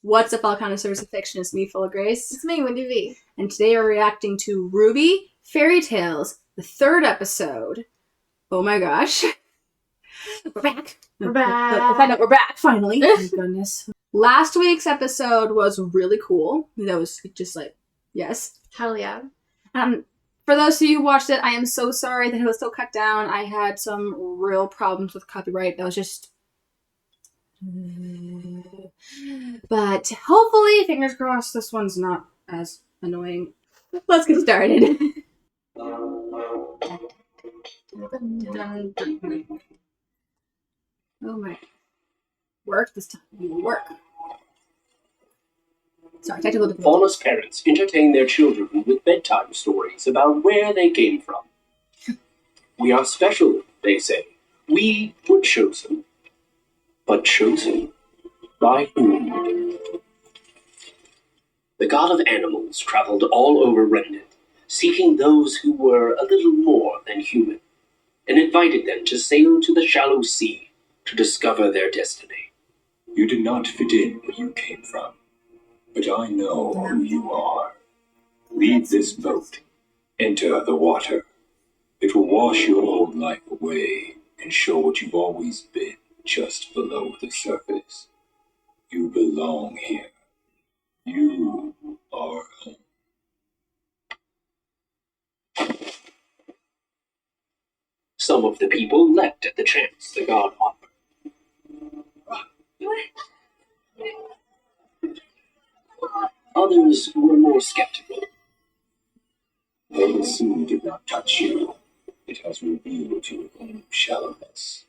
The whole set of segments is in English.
What's up, all connoisseurs of fiction? It's me, Full0Grace. It's me, Wendy V. And today we're reacting to RWBY Fairy Tales, the 3rd episode. Oh my gosh. We're back. We're back. I know, we're back, finally. Thank goodness. Last week's episode was really cool. That was just like, yes. Hell yeah. For those of you who watched it, I am so sorry that it was so cut down. I had some real problems with copyright. That was just... But hopefully, fingers crossed, this one's not as annoying. Let's get started. Oh my. Work this time. Work. Sorry, technical difficulty. Faunus parents entertain their children with bedtime stories about where they came from. We are special, they say. We were chosen. But chosen by whom? The god of animals traveled all over Remnant, seeking those who were a little more than human, and invited them to sail to the shallow sea to discover their destiny. You did not fit in where you came from, but I know who you are. Leave this boat. Enter the water. It will wash your old life away and show what you've always been just below the surface. You belong here. You are home. Some of the people leapt at the chance the god offered. Others were more skeptical. Though the sea did not touch you, it has revealed your own shallowness.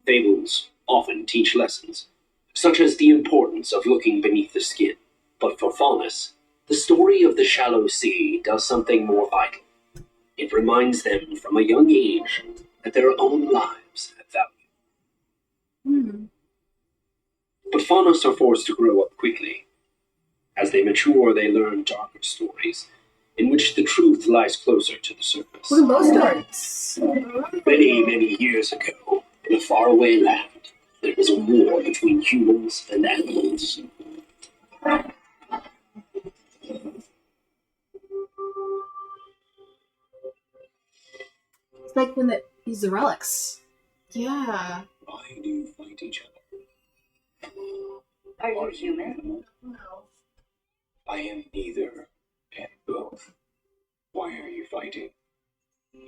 Fables often teach lessons, such as the importance of looking beneath the skin. But for Faunus, the story of the shallow sea does something more vital. It reminds them from a young age that their own lives have value. But Faunus are forced to grow up quickly. As they mature, they learn darker stories, in which the truth lies closer to the surface. What are those stories? Many, many years ago, in a faraway land, there was a war between humans and animals. It's like when these relics. Yeah. Why do you fight each other? Are you human? No. I am neither and both. Why are you fighting?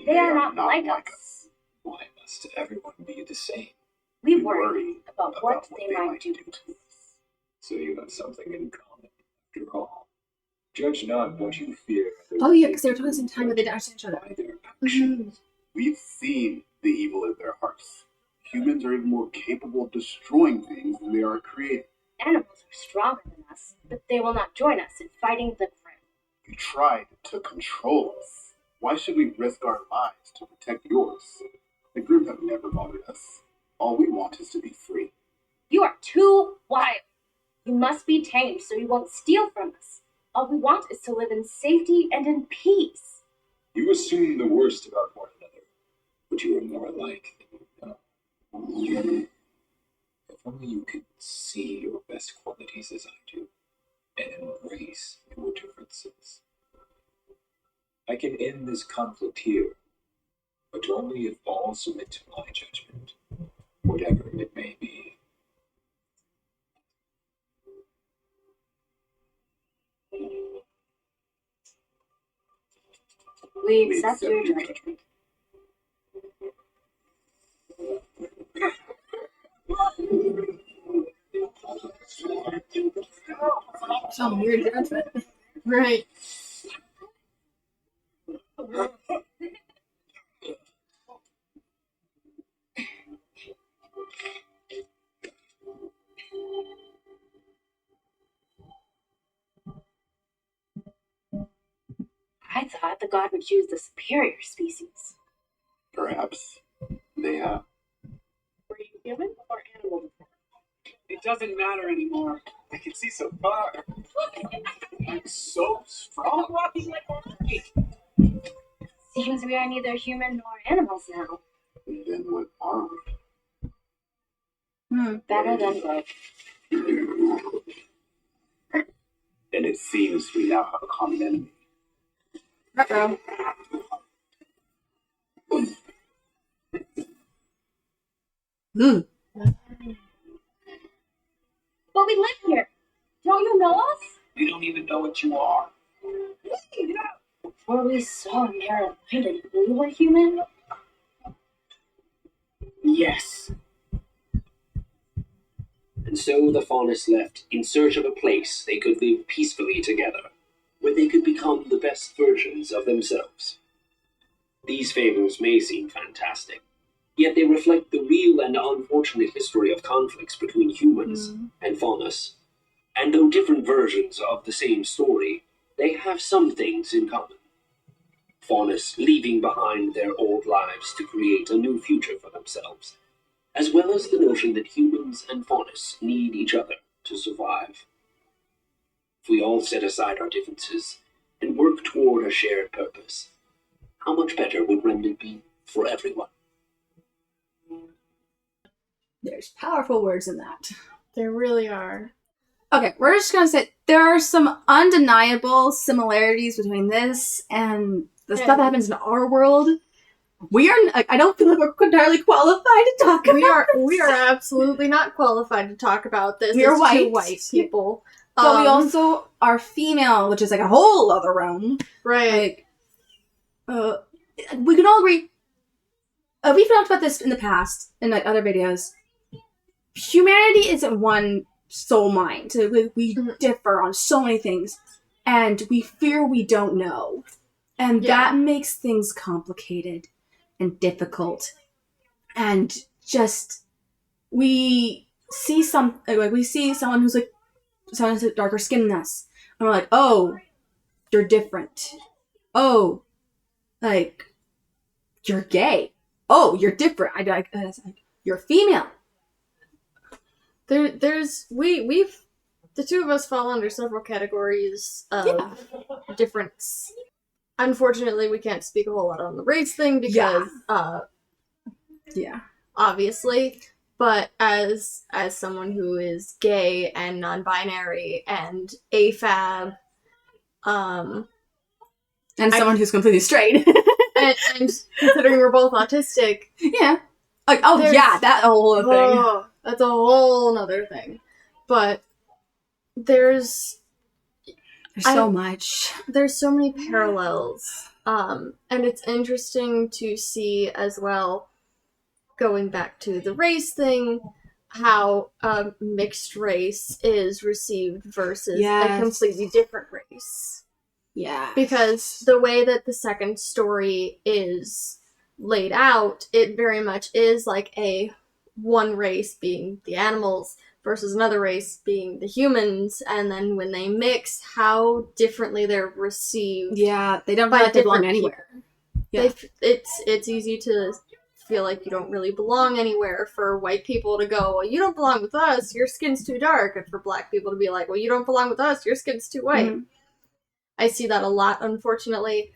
They are not like us. Why must everyone be the same? We worry about what they might do to us. So you have something in common, after all. Judge not what you fear. Oh yeah, because they were talking the same time, but they didn't understand each other. By their actions. We've seen the evil in their hearts. Humans are even more capable of destroying things than they are creating. Animals are stronger than us, but they will not join us in fighting the grim. You tried to control us. Why should we risk our lives to protect yours? The group have never bothered us. All we want is to be free. You are too wild. You must be tamed so you won't steal from us. All we want is to live in safety and in peace. You assume the worst about one another, but you are more alike than you know. If only you could see your best qualities as I do, and embrace your differences. I can end this conflict here, but only if all submit to my judgment, whatever it may be. We accept your judgment. Some weird judgment. Right. I thought the god would choose the superior species. Perhaps they have. Were you human or animal before? It doesn't matter anymore. I can see so far. I'm so strong. Walking like a monkey. Seems we are neither human nor animals now. Then what are we? Better than both. And it seems we now have a common enemy. Uh-oh. Mm. But we live here. Don't you know us? We don't even know what you are. Were we so narrow-minded we were human? Yes. And so the Faunus left in search of a place they could live peacefully together, where they could become the best versions of themselves. These fables may seem fantastic, yet they reflect the real and unfortunate history of conflicts between humans and Faunus. And though different versions of the same story, they have some things in common. Faunus leaving behind their old lives to create a new future for themselves, as well as the notion that humans and Faunus need each other to survive. If we all set aside our differences and work toward a shared purpose, how much better would Remnant be for everyone? There's powerful words in that. There really are. Okay, we're just gonna say there are some undeniable similarities between this and the stuff that happens in our world. We are. I don't feel like we're entirely qualified to talk about. We are absolutely not qualified to talk about this. We are It's white. two white people. But we also are female, which is like a whole other realm. right. Like, we can all agree. We've talked about this in the past in like other videos. Humanity isn't one sole mind. So we differ on so many things, and we fear we don't know, and that makes things complicated and difficult. And just we see someone who's like someone who's darker skin than us, and we're like, oh, you're different. Oh, like you're gay. Oh, you're different. You're female. We've the two of us fall under several categories of difference. Unfortunately, we can't speak a whole lot on the race thing because obviously, but as someone who is gay and non-binary and AFAB, and someone who's completely straight, and considering we're both autistic, like that whole thing. Oh, that's a whole nother thing. But there's so much. There's so many parallels. And it's interesting to see as well, going back to the race thing, how mixed race is received versus a completely different race. Yeah. Because the way that the second story is laid out, it very much is like a one race being the animals versus another race being the humans, and then when they mix, how differently they're received. Yeah, they don't feel like they belong anywhere. Yeah. It's easy to feel like you don't really belong anywhere for white people to go, well, you don't belong with us, your skin's too dark, and for black people to be like, well, you don't belong with us, your skin's too white. Mm-hmm. I see that a lot, unfortunately,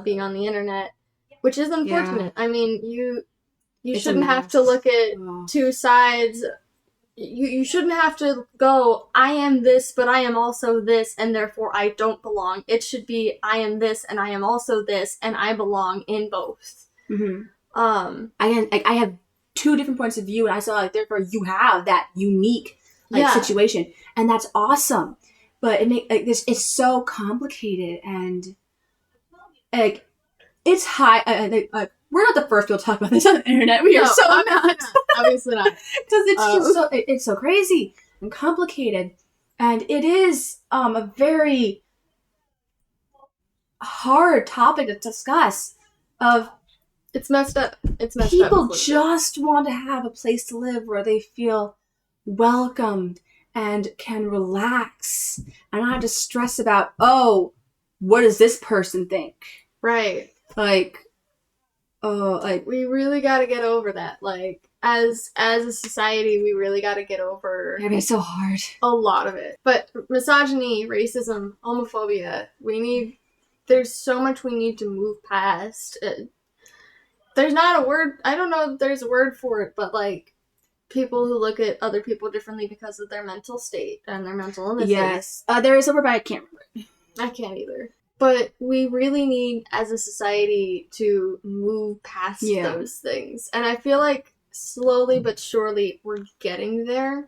being on the internet, which is unfortunate. Yeah. I mean, you shouldn't have to look at two sides. You shouldn't have to go, I am this, but I am also this, and therefore I don't belong. It should be, I am this, and I am also this, and I belong in both. Mm-hmm. I have two different points of view, and I saw like therefore you have that unique situation, and that's awesome. But it's so complicated, and like it's high. We're not the first people to talk about this on the internet. We are so not. Obviously not. Because it's just it's so crazy and complicated, and it is a very hard topic to discuss. It's messed up. People just want to have a place to live where they feel welcomed and can relax and not have to stress about, oh, what does this person think? Right. We really got to get over that. Like, as a society, we really got to get over. I mean, it's so hard. A lot of it. But misogyny, racism, homophobia, there's so much we need to move past. There's not a word, I don't know if there's a word for it, but like, people who look at other people differently because of their mental state and their mental illnesses. Yes. There is a word, but I can't remember. I can't either. But we really need, as a society, to move past those things. And I feel like slowly but surely we're getting there.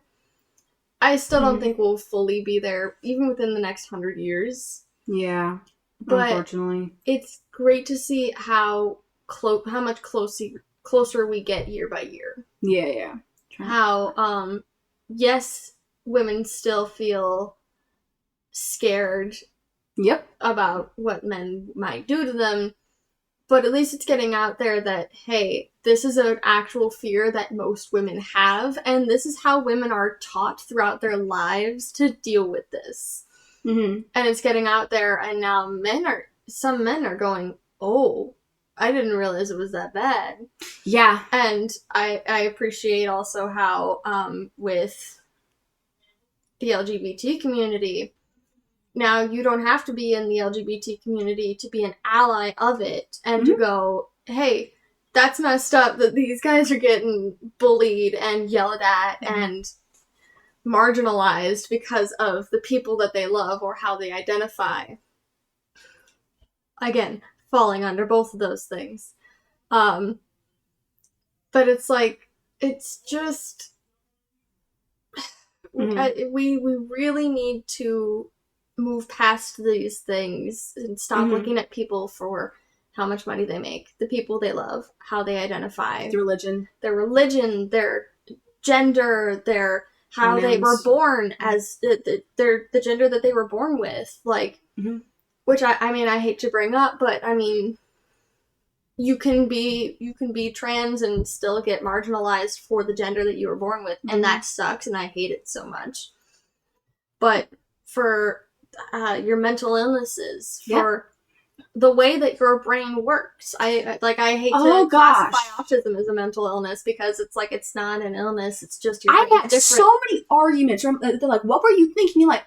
I still don't think we'll fully be there, even within the next 100 years. Yeah. But unfortunately. It's great to see how much closer we get year by year. Yeah. How, yes, women still feel scared about what men might do to them, but at least it's getting out there that, hey, this is an actual fear that most women have, and this is how women are taught throughout their lives to deal with this. Mm-hmm. And it's getting out there, and now some men are going, oh, I didn't realize it was that bad. Yeah. And I appreciate also how, with the LGBT community, now you don't have to be in the LGBT community to be an ally of it and to go, hey, that's messed up that these guys are getting bullied and yelled at and marginalized because of the people that they love or how they identify. Again, falling under both of those things. But it's like, it's just, we really need to move past these things and stop looking at people for how much money they make, the people they love, how they identify, their religion, their gender, their how they were born as the gender that they were born with, like, which I mean I hate to bring up, but I mean you can be trans and still get marginalized for the gender that you were born with, and that sucks, and I hate it so much. But for your mental illnesses, for the way that your brain works, I hate to classify autism as a mental illness because it's like it's not an illness, it's just your brain. I had so many arguments. They're like, "What were you thinking?" You're like,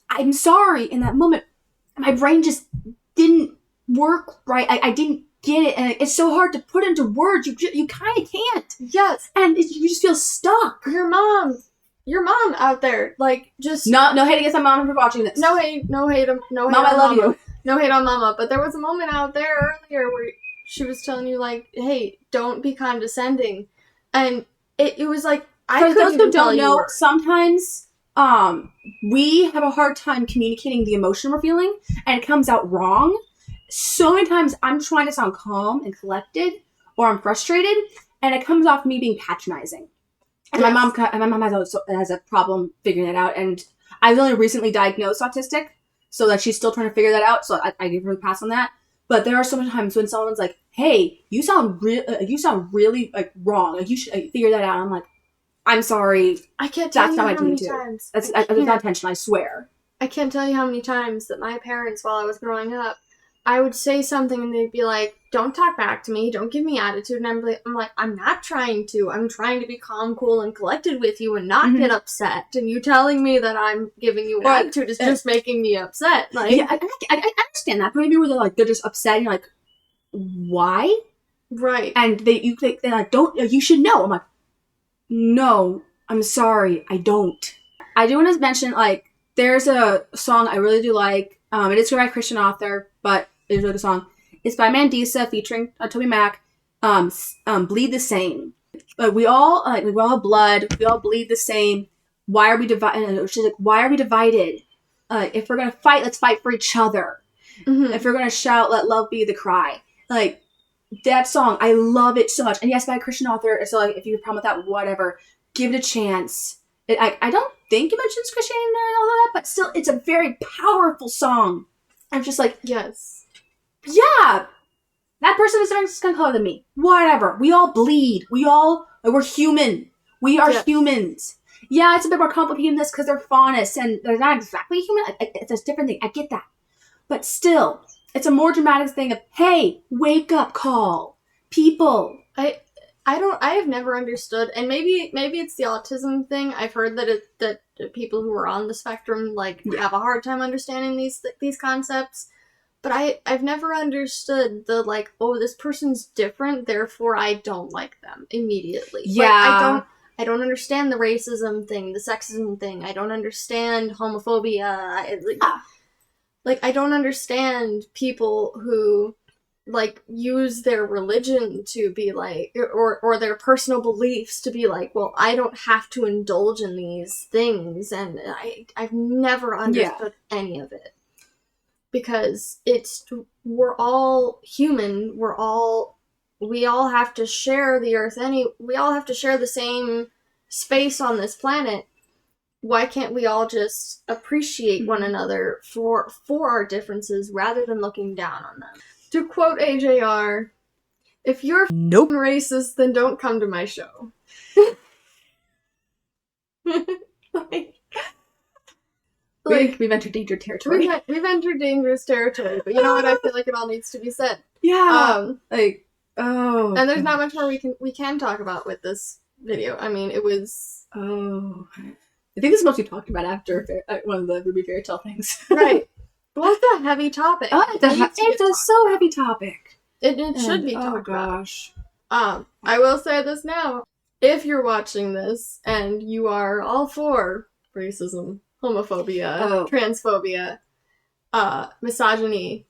"I'm sorry." In that moment, my brain just didn't work right. I didn't get it, and it's so hard to put into words. You kind of can't. Yes, and you just feel stuck. Your mom out there, like, just no hate against my mom for watching this. No hate, Mom, I love you. No hate on Mama, but there was a moment out there earlier where she was telling you, like, hey, don't be condescending, and it was like, for those who don't know, sometimes we have a hard time communicating the emotion we're feeling, and it comes out wrong. So many times I'm trying to sound calm and collected, or I'm frustrated, and it comes off me being patronizing. And my mom has a problem figuring that out, and I was only recently diagnosed autistic, so that she's still trying to figure that out. So I give her a pass on that. But there are so many times when someone's like, "Hey, you sound really like wrong. Like you should figure that out." I'm like, "I'm sorry. I can't tell you how many times. That's not intentional. I swear." I can't tell you how many times that my parents, while I was growing up, I would say something and they'd be like, "Don't talk back to me. Don't give me attitude." And I'm like, I'm not trying to. I'm trying to be calm, cool, and collected with you and not get upset. And you telling me that I'm giving you an attitude is just making me upset. Like, yeah, I understand that. But maybe where they're just upset and you're like, why? Right. And they're like, don't, you should know. I'm like, no, I'm sorry, I don't. I do want to mention, like, there's a song I really do like. It is by a Christian author, but it's a really good song. It's by Mandisa featuring Toby Mac. Bleed the Same. We all have blood. We all bleed the same. Why are we divided? She's like, why are we divided? If we're gonna fight, let's fight for each other. If we're gonna shout, let love be the cry. Like, that song, I love it so much. And yes, by a Christian author. So like, if you have a problem with that, whatever, give it a chance. I don't think it mentions Christianity and all that, but still, it's a very powerful song. I'm just like, yes, yeah, that person is wearing skin color than me. Whatever. We all bleed. We're human. We are humans. Yeah, it's a bit more complicated than this because they're faunus and they're not exactly human. It's a different thing. I get that. But still, it's a more dramatic thing of, hey, wake up call. People. I have never understood, and maybe it's the autism thing. I've heard that people who are on the spectrum have a hard time understanding these concepts. But I've never understood the, like, oh, this person's different, therefore I don't like them immediately. Yeah. I don't understand the racism thing, the sexism thing. I don't understand homophobia. I don't understand people who, like, use their religion to be like, or their personal beliefs to be like, well, I don't have to indulge in these things, and I've never understood any of it. Because we're all human, we all have to share the earth, we all have to share the same space on this planet. Why can't we all just appreciate one another for our differences rather than looking down on them? To quote AJR, if you're racist, then don't come to my show. We've entered dangerous territory. We've entered dangerous territory, but you know what? I feel like it all needs to be said. Yeah. And there's not much more we can talk about with this video. I mean, it was. Oh. I think this is what we talked about after one of the RWBY fairy tale things. Right. Well, it's a heavy topic. It's a so heavy topic. It should be talked about. Oh gosh. I will say this now. If you're watching this and you are all for racism, homophobia, transphobia, misogyny,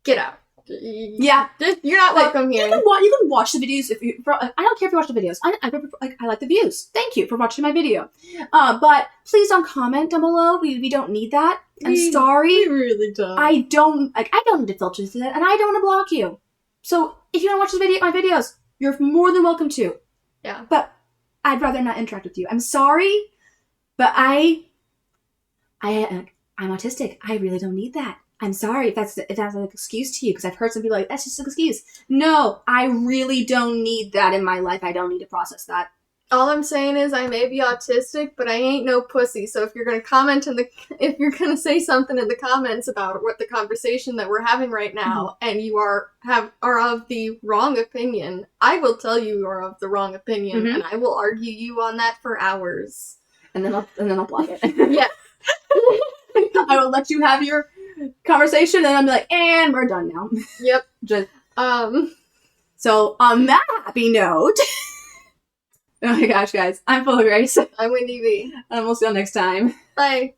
get out. Yeah. You're not welcome here. You can watch the videos if you. I don't care if you watch the videos. I like the views. Thank you for watching my video. But please don't comment down below. We don't need that. I'm sorry. We really don't. I don't need to filter through that, and I don't want to block you. So if you want to watch my videos, you're more than welcome to. Yeah. But I'd rather not interact with you. I'm sorry, but I'm autistic. I really don't need that. I'm sorry if that's an excuse to you, because I've heard some people like, that's just an excuse. No, I really don't need that in my life. I don't need to process that. All I'm saying is I may be autistic, but I ain't no pussy. So if you're gonna if you're gonna say something in the comments about what the conversation that we're having right now, and you are of the wrong opinion, I will tell you are of the wrong opinion, and I will argue you on that for hours. And then I'll block it. Yeah. I will let you have your conversation, and I'm like, and we're done now. Yep. So on that happy note, oh my gosh, guys, I'm Full0Grace. I'm Wendy V. And we'll see you all next time. Bye.